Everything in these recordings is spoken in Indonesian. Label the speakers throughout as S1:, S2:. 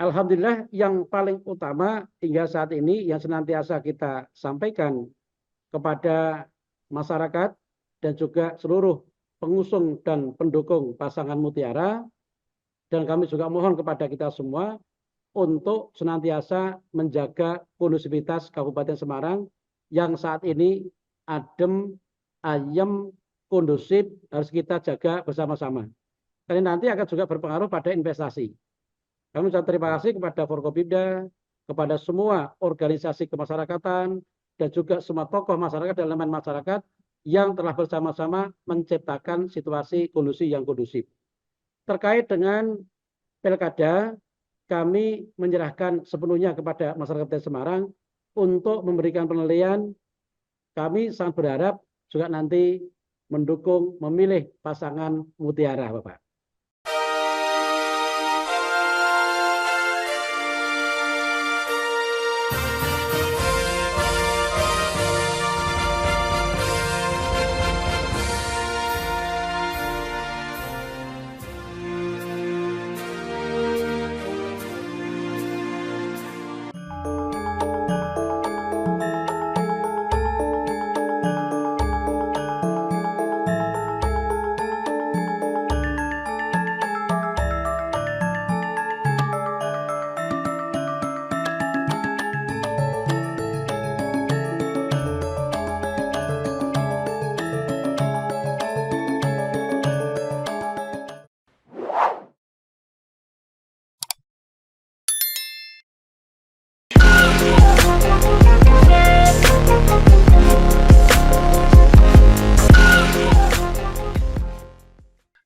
S1: Alhamdulillah yang paling utama hingga saat ini yang senantiasa kita sampaikan kepada masyarakat dan juga seluruh pengusung dan pendukung pasangan Mutiara, dan kami juga mohon kepada kita semua untuk senantiasa menjaga kondusivitas Kabupaten Semarang yang saat ini adem, ayem, kondusif, harus kita jaga bersama-sama. Karena nanti akan juga berpengaruh pada investasi. Kami ucapkan terima kasih kepada Forkopimda, kepada semua organisasi kemasyarakatan, dan juga semua tokoh masyarakat dan elemen masyarakat yang telah bersama-sama menciptakan situasi kondusif yang kondusif. Terkait dengan pilkada, kami menyerahkan sepenuhnya kepada masyarakat Kota Semarang untuk memberikan penilaian. Kami sangat berharap juga nanti mendukung memilih pasangan Mutiara, Bapak.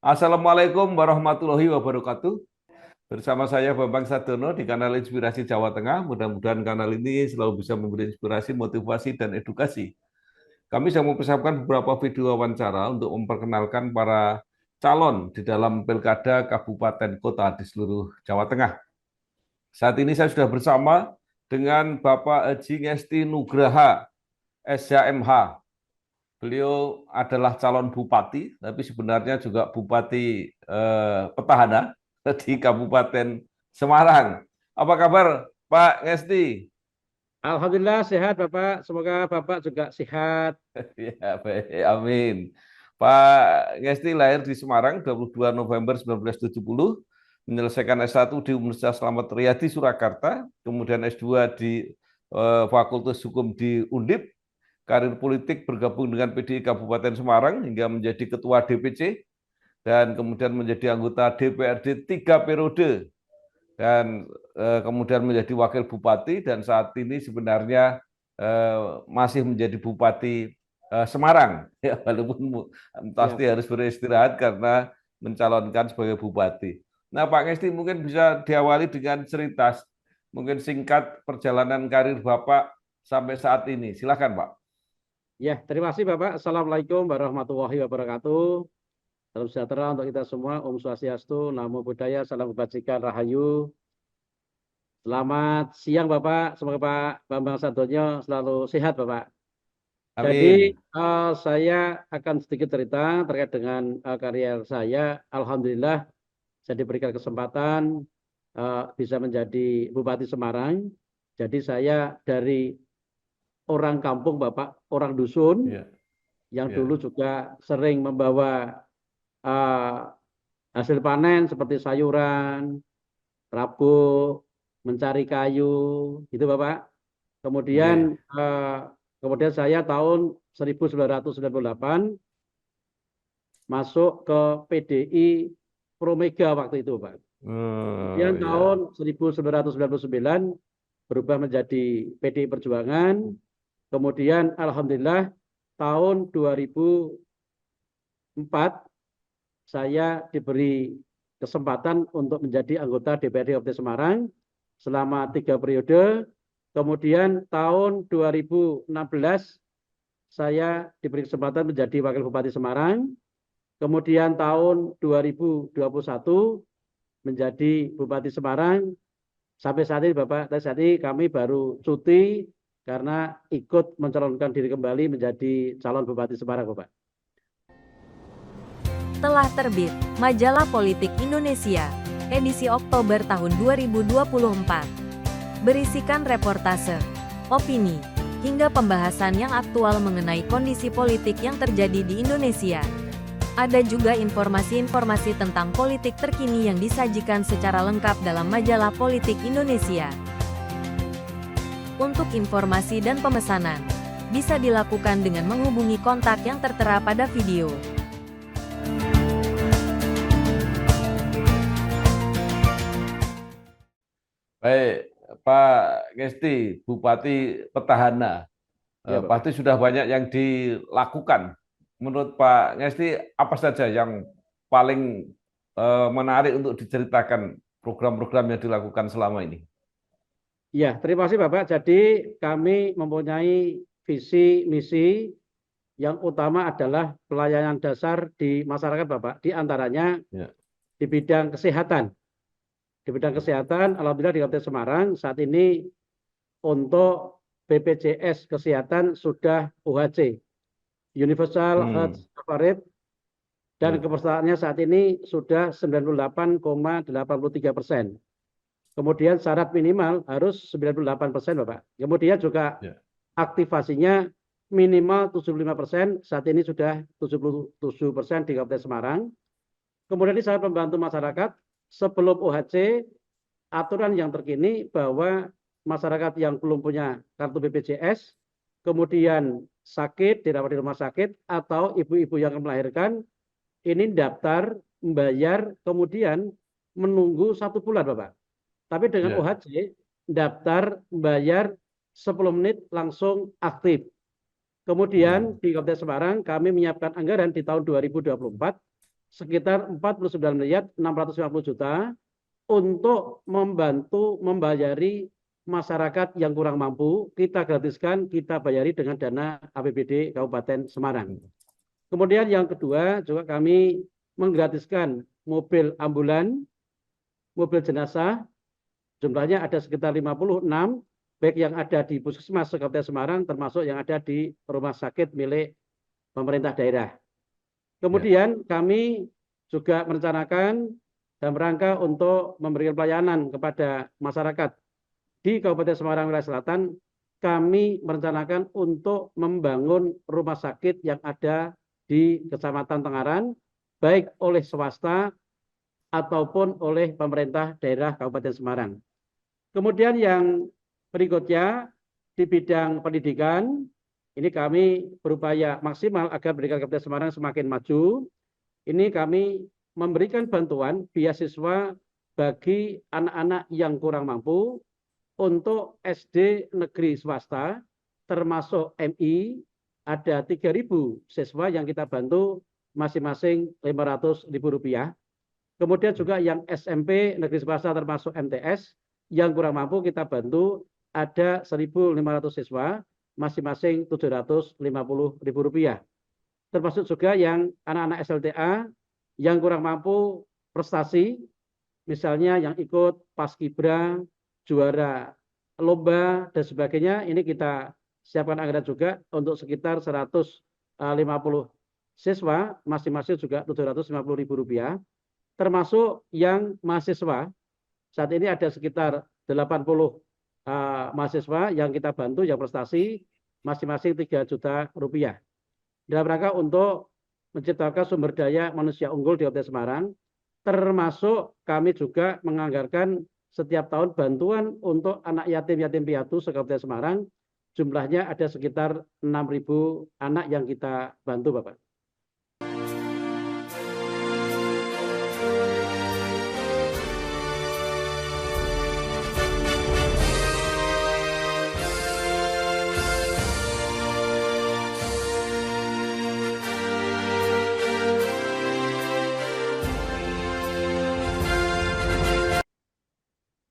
S2: Assalamualaikum warahmatullahi wabarakatuh. Bersama saya Bambang Sadono di kanal Inspirasi Jawa Tengah. Mudah-mudahan kanal ini selalu bisa memberi inspirasi, motivasi, dan edukasi. Kami sedang mempersiapkan beberapa video wawancara untuk memperkenalkan para calon di dalam pilkada kabupaten kota di seluruh Jawa Tengah. Saat ini saya sudah bersama dengan Bapak Haji Ngesti Nugraha, SHMH. Beliau adalah calon bupati, tapi sebenarnya juga bupati petahana di Kabupaten Semarang. Apa kabar, Pak Ngesti?
S1: Alhamdulillah sehat, Bapak. Semoga Bapak juga sehat.
S2: Ya, baik. Amin. Pak Ngesti lahir di Semarang 22 November 1970, menyelesaikan S1 di Universitas Slamet Riyadi Surakarta, kemudian S2 di Fakultas Hukum di Undip. Karir politik bergabung dengan PDI Kabupaten Semarang hingga menjadi ketua DPC dan kemudian menjadi anggota DPRD 3 periode dan kemudian menjadi wakil bupati dan saat ini sebenarnya masih menjadi bupati Semarang ya, walaupun pasti harus beristirahat karena mencalonkan sebagai bupati. Nah, Pak Ngesti mungkin bisa diawali dengan cerita mungkin singkat perjalanan karir Bapak sampai saat ini. Silakan, Pak.
S1: Ya, terima kasih Bapak. Assalamualaikum warahmatullahi wabarakatuh. Salam sejahtera untuk kita semua. Om Swastiastu, Namo Buddhaya, Salam Kebajikan, Rahayu. Selamat siang Bapak. Semoga Pak Bambang Sadono selalu sehat Bapak.
S2: Amin.
S1: Jadi saya akan sedikit cerita terkait dengan karier saya. Alhamdulillah saya diberikan kesempatan bisa menjadi Bupati Semarang. Jadi saya dari orang kampung Bapak, orang dusun, yang dulu juga sering membawa hasil panen seperti sayuran, rabuk, mencari kayu, gitu Bapak. Kemudian kemudian saya tahun 1998 masuk ke PDI Promega waktu itu Pak. Kemudian tahun 1999 berubah menjadi PDI Perjuangan. Kemudian alhamdulillah tahun 2004 saya diberi kesempatan untuk menjadi anggota DPRD Kabupaten Semarang selama 3 periode. Kemudian tahun 2016 saya diberi kesempatan menjadi Wakil Bupati Semarang. Kemudian tahun 2021 menjadi Bupati Semarang. Sampai saat ini Bapak, saat ini kami baru cuti karena ikut mencalonkan diri kembali menjadi calon Bupati Semarang, Bapak.
S3: Telah terbit Majalah Politik Indonesia edisi Oktober tahun 2024. Berisikan reportase, opini, hingga pembahasan yang aktual mengenai kondisi politik yang terjadi di Indonesia. Ada juga informasi-informasi tentang politik terkini yang disajikan secara lengkap dalam majalah Politik Indonesia. Untuk informasi dan pemesanan, bisa dilakukan dengan menghubungi kontak yang tertera pada video.
S2: Baik, Pak Ngesti, Bupati Petahana,
S1: Ya, Bapak.
S2: pasti sudah banyak yang dilakukan. Menurut Pak Ngesti, apa saja yang paling menarik untuk diceritakan program-program yang dilakukan selama ini?
S1: Ya, terima kasih Bapak. Jadi kami mempunyai visi misi yang utama adalah pelayanan dasar di masyarakat Bapak. Di antaranya
S2: Ya.
S1: di bidang kesehatan. Di bidang kesehatan, alhamdulillah di Kabupaten Semarang saat ini untuk BPJS Kesehatan sudah UHC, Universal Health Coverage, dan kepesertaannya saat ini sudah 98,83%. Kemudian syarat minimal harus 98%, Bapak. Kemudian juga aktivasinya minimal 75%, saat ini sudah 77% di Kabupaten Semarang. Kemudian ini sangat membantu masyarakat sebelum UHC, aturan yang terkini bahwa masyarakat yang belum punya kartu BPJS, kemudian sakit, dirawat di rumah sakit, atau ibu-ibu yang akan melahirkan, ini daftar, membayar, kemudian menunggu 1 bulan, Bapak. Tapi dengan UHC, daftar, membayar, 10 menit langsung aktif. Kemudian di Kabupaten Semarang, kami menyiapkan anggaran di tahun 2024, sekitar 49.650 juta untuk membantu membayari masyarakat yang kurang mampu, kita gratiskan, kita bayari dengan dana APBD Kabupaten Semarang. Kemudian yang kedua, juga kami menggratiskan mobil ambulan, mobil jenazah, jumlahnya ada sekitar 56, baik yang ada di Puskesmas Kabupaten Semarang, termasuk yang ada di rumah sakit milik pemerintah daerah. Kemudian kami juga merencanakan dalam rangka untuk memberikan pelayanan kepada masyarakat di Kabupaten Semarang Wilayah Selatan, kami merencanakan untuk membangun rumah sakit yang ada di Kecamatan Tengaran, baik oleh swasta ataupun oleh pemerintah daerah Kabupaten Semarang. Kemudian yang berikutnya di bidang pendidikan, ini kami berupaya maksimal agar pendidikan Kabupaten Semarang semakin maju. Ini kami memberikan bantuan beasiswa bagi anak-anak yang kurang mampu untuk SD negeri swasta, termasuk MI, ada 3.000 siswa yang kita bantu masing-masing Rp500.000. Kemudian juga yang SMP negeri swasta termasuk MTS, yang kurang mampu kita bantu ada 1.500 siswa, masing-masing Rp750.000. Termasuk juga yang anak-anak SLTA yang kurang mampu prestasi, misalnya yang ikut Paskibra, juara lomba, dan sebagainya, ini kita siapkan anggaran juga untuk sekitar 150 siswa, masing-masing juga Rp750.000, termasuk yang mahasiswa. Saat ini ada sekitar 80 mahasiswa yang kita bantu, yang prestasi, masing-masing Rp3 juta. Dalam rangka untuk menciptakan sumber daya manusia unggul di Kabupaten Semarang, termasuk kami juga menganggarkan setiap tahun bantuan untuk anak yatim piatu se-Kabupaten Semarang, jumlahnya ada sekitar 6.000 anak yang kita bantu, Bapak.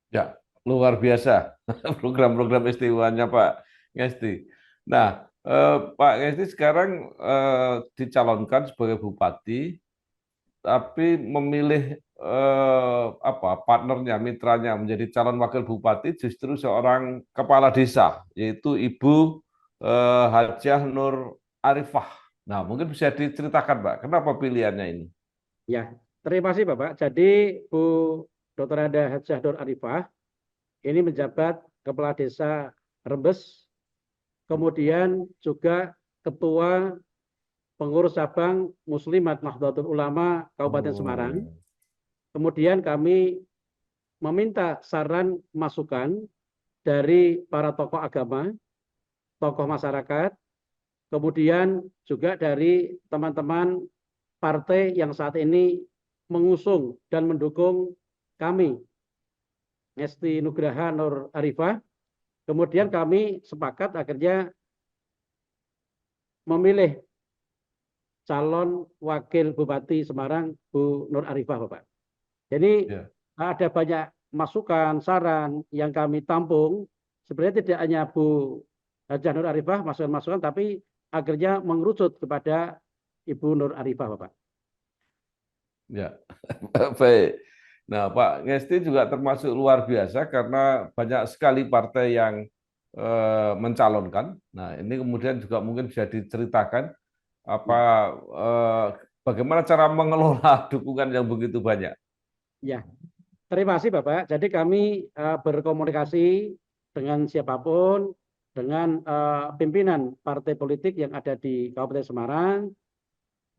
S2: Ya, luar biasa program-program istimewanya Pak Ngesti. Nah, Pak Ngesti sekarang dicalonkan sebagai bupati, tapi memilih partnernya, mitranya menjadi calon wakil bupati justru seorang kepala desa, yaitu Ibu Hajah Nur Arifah. Nah, mungkin bisa diceritakan, Pak, kenapa pilihannya ini?
S1: Ya, terima kasih Bapak. Jadi Bu Dr. Eda Hajah Nur Arifah, ini menjabat Kepala Desa Rembes, kemudian juga Ketua Pengurus Cabang Muslimat Nahdlatul Ulama Kabupaten Semarang. Kemudian kami meminta saran masukan dari para tokoh agama, tokoh masyarakat, kemudian juga dari teman-teman partai yang saat ini mengusung dan mendukung kami, Ngesti Nugraha Nur Arifah. Kemudian kami sepakat akhirnya memilih calon wakil Bupati Semarang, Bu Nur Arifah, Bapak. Jadi ada banyak masukan, saran yang kami tampung. Sebenarnya tidak hanya Bu Hajah Nur Arifah, masukan-masukan, tapi akhirnya mengerucut kepada Ibu Nur Arifah, Bapak.
S2: Ya, baik. Nah, Pak Ngesti juga termasuk luar biasa karena banyak sekali partai yang mencalonkan. Nah, ini kemudian juga mungkin bisa diceritakan bagaimana cara mengelola dukungan yang begitu banyak.
S1: Ya, terima kasih Bapak. Jadi kami berkomunikasi dengan siapapun, dengan pimpinan partai politik yang ada di Kabupaten Semarang.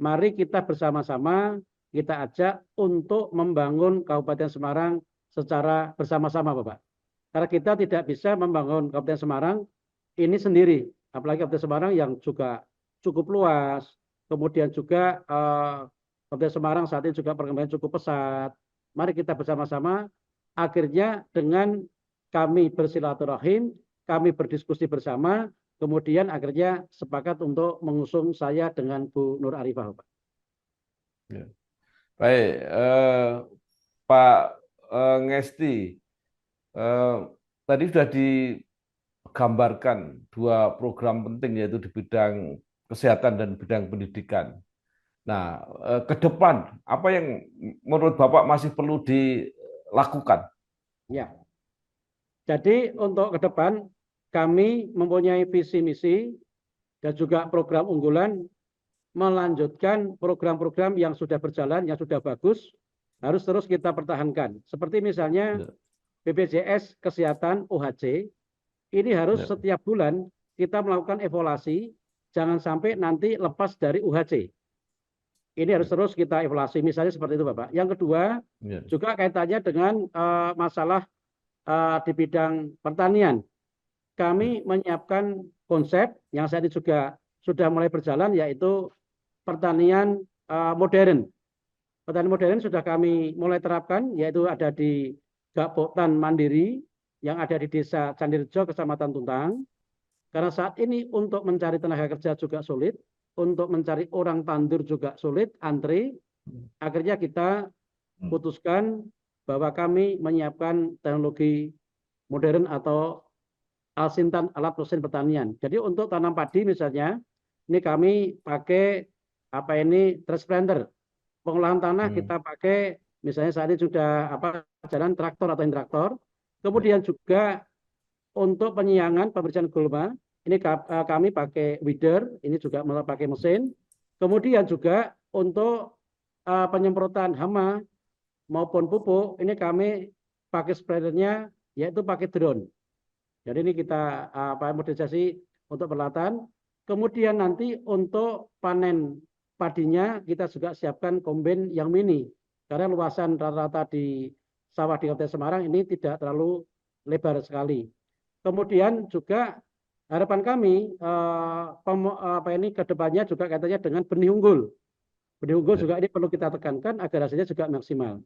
S1: Mari kita bersama-sama kita ajak untuk membangun Kabupaten Semarang secara bersama-sama, Bapak. Karena kita tidak bisa membangun Kabupaten Semarang ini sendiri, apalagi Kabupaten Semarang yang juga cukup luas, kemudian juga Kabupaten Semarang saat ini juga perkembangan cukup pesat. Mari kita bersama-sama, akhirnya dengan kami bersilaturahim, kami berdiskusi bersama, kemudian akhirnya sepakat untuk mengusung saya dengan Bu Nur Arifah, Bapak.
S2: Ya. Baik, Pak Ngesti, tadi sudah digambarkan dua program penting yaitu di bidang kesehatan dan bidang pendidikan. Nah, ke depan apa yang menurut Bapak masih perlu dilakukan?
S1: Ya, jadi untuk ke depan kami mempunyai visi misi dan juga program unggulan melanjutkan program-program yang sudah berjalan, yang sudah bagus, harus terus kita pertahankan. Seperti misalnya BPJS Kesehatan OHC, ini harus setiap bulan kita melakukan evaluasi, jangan sampai nanti lepas dari UHC. Ini harus terus kita evaluasi, misalnya seperti itu Bapak. Yang kedua, juga kaitannya dengan masalah di bidang pertanian. Kami menyiapkan konsep yang saat ini juga sudah mulai berjalan, yaitu pertanian modern. Pertanian modern sudah kami mulai terapkan, yaitu ada di Gapoktan Mandiri, yang ada di Desa Candirejo, Kecamatan Tuntang. Karena saat ini untuk mencari tenaga kerja juga sulit, untuk mencari orang tandur juga sulit, antri. Akhirnya kita putuskan bahwa kami menyiapkan teknologi modern atau alsintan alat mesin pertanian. Jadi untuk tanam padi misalnya, ini kami pakai transplanter. Pengolahan tanah kita pakai misalnya saat ini sudah jalan traktor atau traktor. Kemudian juga untuk penyiangan pembersihan gulma, ini kami pakai weeder, ini juga pakai mesin. Kemudian juga untuk penyemprotan hama maupun pupuk, ini kami pakai sprayernya yaitu pakai drone. Jadi ini kita modernisasi untuk peralatan. Kemudian nanti untuk panen padinya kita juga siapkan kombin yang mini. Karena luasan rata-rata di sawah di Kabupaten Semarang ini tidak terlalu lebar sekali. Kemudian juga harapan kami ke depannya juga kaitannya dengan benih unggul. Benih unggul juga ini perlu kita tekankan agar hasilnya juga maksimal.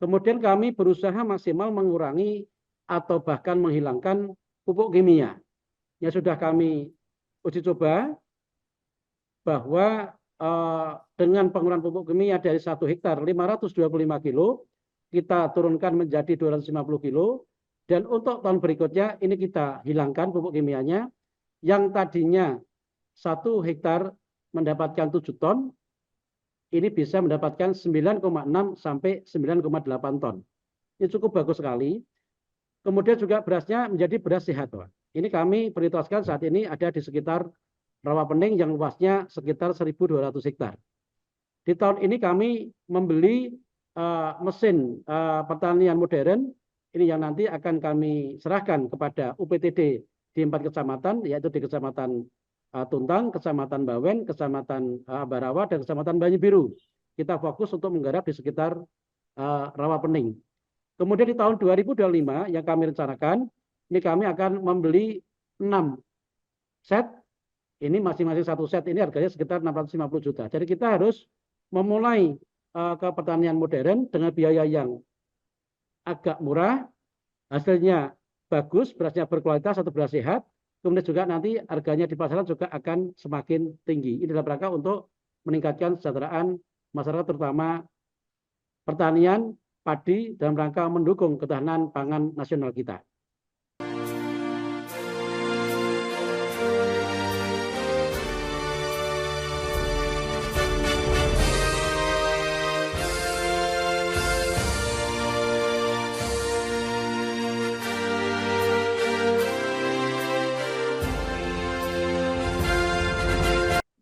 S1: Kemudian kami berusaha maksimal mengurangi atau bahkan menghilangkan pupuk kimia. Yang sudah kami uji coba bahwa dengan pengurangan pupuk kimia dari 1 hektar 525 kilo, kita turunkan menjadi 250 kilo, dan untuk tahun berikutnya ini kita hilangkan pupuk kimianya, yang tadinya 1 hektar mendapatkan 7 ton, ini bisa mendapatkan 9,6 sampai 9,8 ton. Ini cukup bagus sekali. Kemudian juga berasnya menjadi beras sehat, Pak. Ini kami prioritaskan saat ini ada di sekitar Rawapening yang luasnya sekitar 1.200 hektar. Di tahun ini kami membeli mesin pertanian modern ini yang nanti akan kami serahkan kepada UPTD di 4 kecamatan, yaitu di Kecamatan Tuntang, Kecamatan Bawen, Kecamatan Ambarawa, dan Kecamatan Banyu Kita fokus untuk menggarap di sekitar Rawapening. Kemudian di tahun 2025 yang kami rencanakan, ini kami akan membeli 6 set, ini masing-masing satu set ini harganya sekitar 650 juta. Jadi kita harus memulai ke pertanian modern dengan biaya yang agak murah, hasilnya bagus, berasnya berkualitas atau beras sehat, kemudian juga nanti harganya di pasaran juga akan semakin tinggi. Ini dalam rangka untuk meningkatkan kesejahteraan masyarakat, terutama pertanian padi, dalam rangka mendukung ketahanan pangan nasional kita.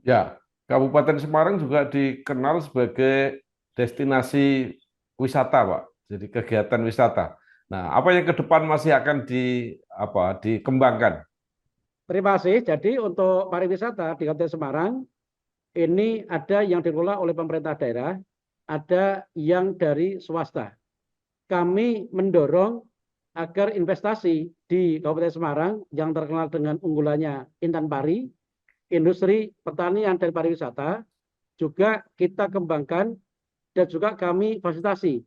S2: Ya, Kabupaten Semarang juga dikenal sebagai destinasi wisata, Pak. Jadi kegiatan wisata. Nah, apa yang ke depan masih akan dikembangkan?
S1: Terima kasih. Jadi untuk pariwisata di Kabupaten Semarang, ini ada yang dikelola oleh pemerintah daerah, ada yang dari swasta. Kami mendorong agar investasi di Kabupaten Semarang yang terkenal dengan unggulannya Intan Pari, industri pertanian dan pariwisata, juga kita kembangkan dan juga kami fasilitasi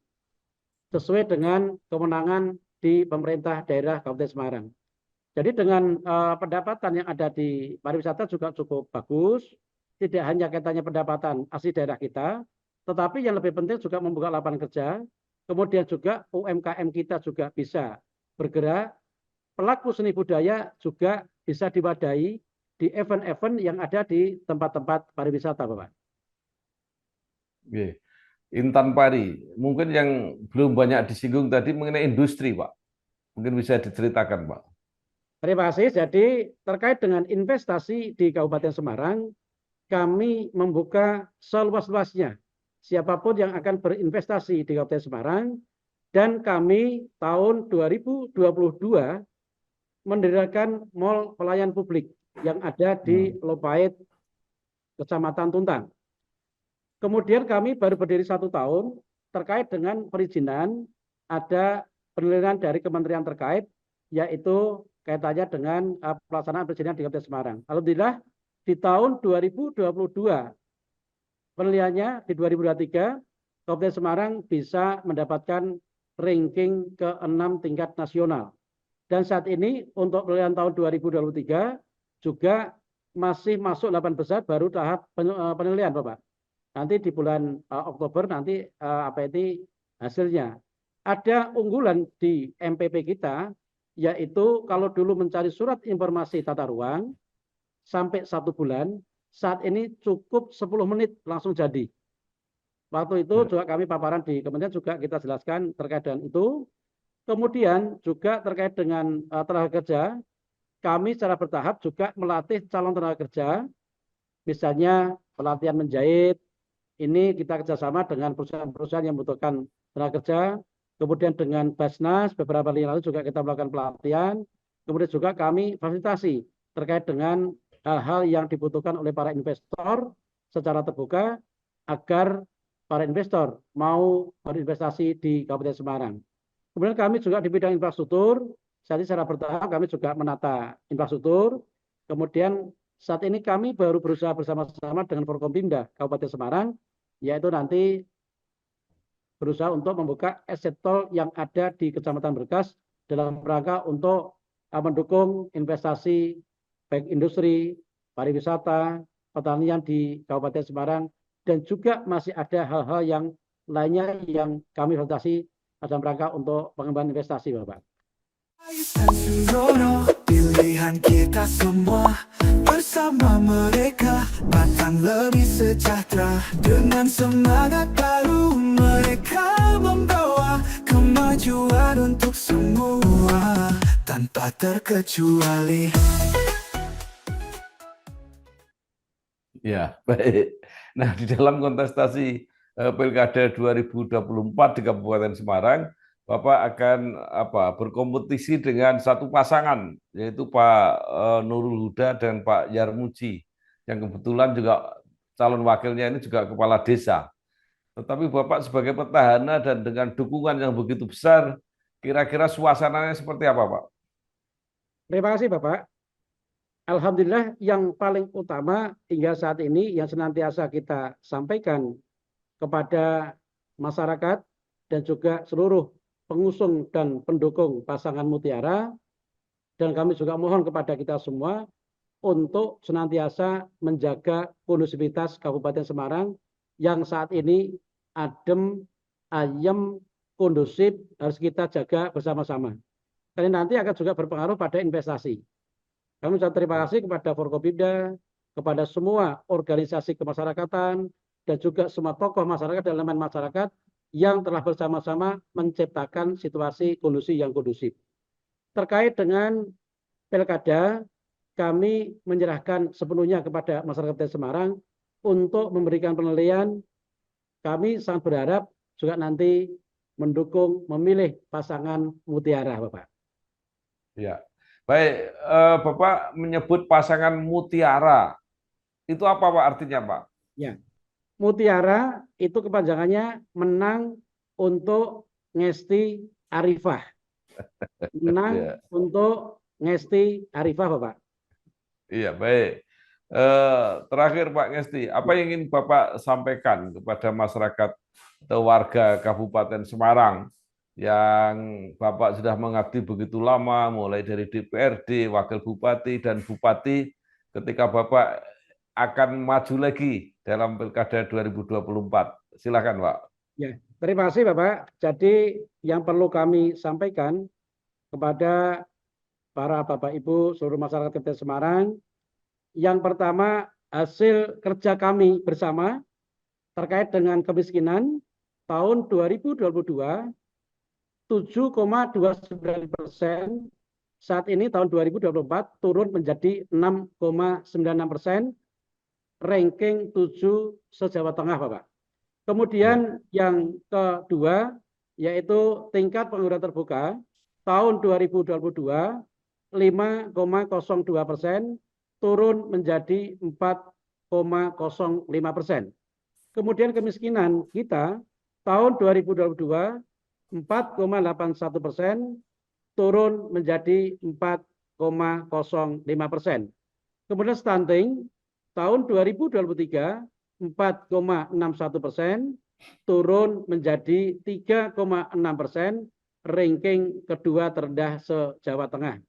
S1: sesuai dengan kewenangan di pemerintah daerah Kabupaten Semarang. Jadi dengan pendapatan yang ada di pariwisata juga cukup bagus, tidak hanya kaitannya pendapatan asli daerah kita, tetapi yang lebih penting juga membuka lapangan kerja, kemudian juga UMKM kita juga bisa bergerak, pelaku seni budaya juga bisa diwadahi di event-event yang ada di tempat-tempat pariwisata, Bapak.
S2: Oke. Intan Pari, mungkin yang belum banyak disinggung tadi mengenai industri, Pak. Mungkin bisa diceritakan, Pak.
S1: Terima kasih. Jadi terkait dengan investasi di Kabupaten Semarang, kami membuka seluas-luasnya siapapun yang akan berinvestasi di Kabupaten Semarang, dan kami tahun 2022 mendirikan Mall Pelayan Publik yang ada di Lopait, Kecamatan Tuntang. Kemudian kami baru berdiri 1 tahun terkait dengan perizinan, ada penilaian dari kementerian terkait, yaitu kaitannya dengan pelaksanaan perizinan di Kabupaten Semarang. Alhamdulillah di tahun 2022 penilaiannya di 2023 Kabupaten Semarang bisa mendapatkan ranking ke-6 tingkat nasional. Dan saat ini untuk penilaian tahun 2023 juga masih masuk 8 besar, baru tahap penilaian, Bapak. Nanti di bulan Oktober nanti hasilnya. Ada unggulan di MPP kita, yaitu kalau dulu mencari surat informasi tata ruang sampai 1 bulan, saat ini cukup 10 menit langsung jadi. Waktu itu juga kami paparan di kementerian juga kita jelaskan terkait dengan itu. Kemudian juga terkait dengan tenaga kerja, kami secara bertahap juga melatih calon tenaga kerja, misalnya pelatihan menjahit, ini kita kerjasama dengan perusahaan-perusahaan yang membutuhkan tenaga kerja, kemudian dengan Basnas, beberapa hari lalu juga kita melakukan pelatihan, kemudian juga kami fasilitasi terkait dengan hal-hal yang dibutuhkan oleh para investor secara terbuka, agar para investor mau berinvestasi di Kabupaten Semarang. Kemudian kami juga di bidang infrastruktur, saat ini secara bertahap kami juga menata infrastruktur. Kemudian saat ini kami baru berusaha bersama-sama dengan Forkompimda Kabupaten Semarang, yaitu nanti berusaha untuk membuka asset tol yang ada di Kecamatan Berkas dalam rangka untuk mendukung investasi baik industri, pariwisata, pertanian di Kabupaten Semarang, dan juga masih ada hal-hal yang lainnya yang kami fasilitasi dalam rangka untuk pengembangan investasi, Bapak.
S4: Pilihan kita semua bersama mereka batang lebih sejahtera, dengan semangat baru mereka membawa kemajuan untuk semua tanpa terkecuali.
S2: Ya, baik. Nah, di dalam kontestasi Pilkada 2024 di Kabupaten Semarang, Bapak akan berkompetisi dengan satu pasangan, yaitu Pak Nurul Huda dan Pak Yarmuji, yang kebetulan juga calon wakilnya ini juga kepala desa. Tetapi Bapak sebagai petahana dan dengan dukungan yang begitu besar, kira-kira suasananya seperti apa, Pak?
S1: Terima kasih Bapak. Alhamdulillah yang paling utama hingga saat ini yang senantiasa kita sampaikan kepada masyarakat dan juga seluruh pengusung dan pendukung pasangan Mutiara, dan kami juga mohon kepada kita semua untuk senantiasa menjaga kondusivitas Kabupaten Semarang yang saat ini adem, ayem, kondusif, harus kita jaga bersama-sama. Karena nanti akan juga berpengaruh pada investasi. Kami ucapkan terima kasih kepada Forkopimda, kepada semua organisasi kemasyarakatan, dan juga semua tokoh masyarakat dan elemen masyarakat yang telah bersama-sama menciptakan situasi kondisi yang kondusif. Terkait dengan pilkada, kami menyerahkan sepenuhnya kepada masyarakat Semarang untuk memberikan penilaian. Kami sangat berharap juga nanti mendukung, memilih pasangan Mutiara, Bapak.
S2: Ya, baik. Bapak menyebut pasangan Mutiara. Itu apa, Pak, artinya, Pak?
S1: Ya, Mutiara itu kepanjangannya menang untuk Ngesti Arifah. Menang
S2: Ya.
S1: untuk Ngesti Arifah, Bapak.
S2: Iya, baik. Terakhir, Pak Ngesti, apa yang ingin Bapak sampaikan kepada masyarakat atau warga Kabupaten Semarang yang Bapak sudah mengabdi begitu lama, mulai dari DPRD, Wakil Bupati, dan Bupati, ketika Bapak akan maju lagi dalam Pilkada 2024. Silakan, Pak.
S1: Ya, terima kasih Bapak. Jadi yang perlu kami sampaikan kepada para Bapak Ibu seluruh masyarakat Kabupaten Semarang, yang pertama hasil kerja kami bersama terkait dengan kemiskinan tahun 2022 7,29%, saat ini tahun 2024 turun menjadi 6,96%, ranking 7 se-Jawa Tengah, Bapak. Kemudian yang kedua yaitu tingkat pengangguran terbuka tahun 2022 5,02%, turun menjadi 4,05%. Kemudian kemiskinan kita tahun 2022 4,81%, turun menjadi 4,05%. Kemudian stunting tahun 2023 4,61%, turun menjadi 3,6%, ranking kedua terendah se-Jawa Tengah.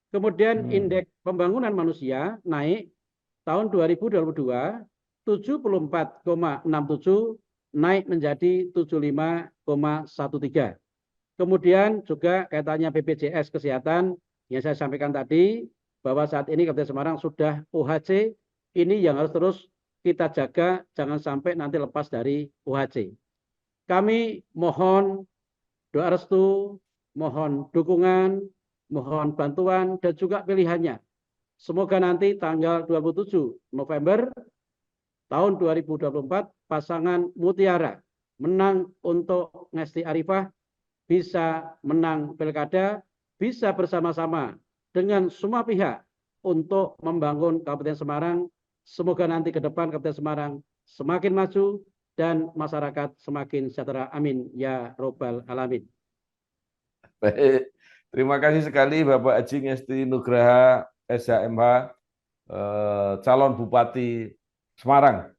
S1: Kemudian indeks pembangunan manusia naik tahun 2022 74,67, naik menjadi 75,13. Kemudian juga kaitannya BPJS Kesehatan yang saya sampaikan tadi, bahwa saat ini Kabupaten Semarang sudah UHC, ini yang harus terus kita jaga, jangan sampai nanti lepas dari UHC. Kami mohon doa restu, mohon dukungan, mohon bantuan, dan juga pilihannya. Semoga nanti tanggal 27 November tahun 2024 pasangan Mutiara menang untuk Ngesti Arifah, bisa menang pilkada, bisa bersama-sama dengan semua pihak untuk membangun Kabupaten Semarang. Semoga nanti ke depan Kabupaten Semarang semakin maju dan masyarakat semakin sejahtera. Amin ya robbal alamin.
S2: Baik, terima kasih sekali Bapak Haji Ngesti Nugraha SHMH, calon Bupati Semarang.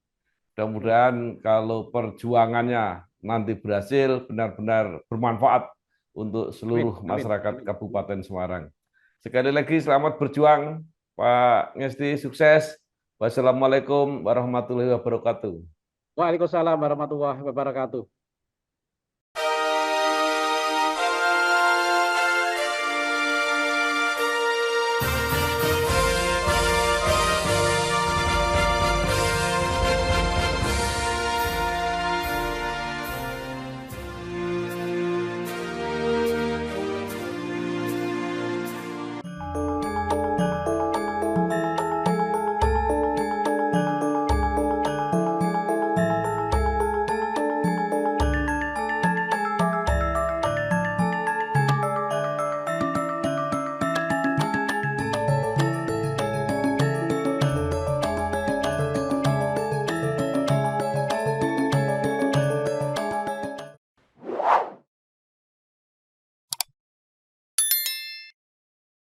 S2: Mudah-mudahan kalau perjuangannya nanti berhasil, benar-benar bermanfaat untuk seluruh masyarakat Kabupaten Semarang. Sekali lagi selamat berjuang, Pak Ngesti, sukses. Wassalamualaikum warahmatullahi wabarakatuh.
S1: Waalaikumsalam warahmatullahi wabarakatuh.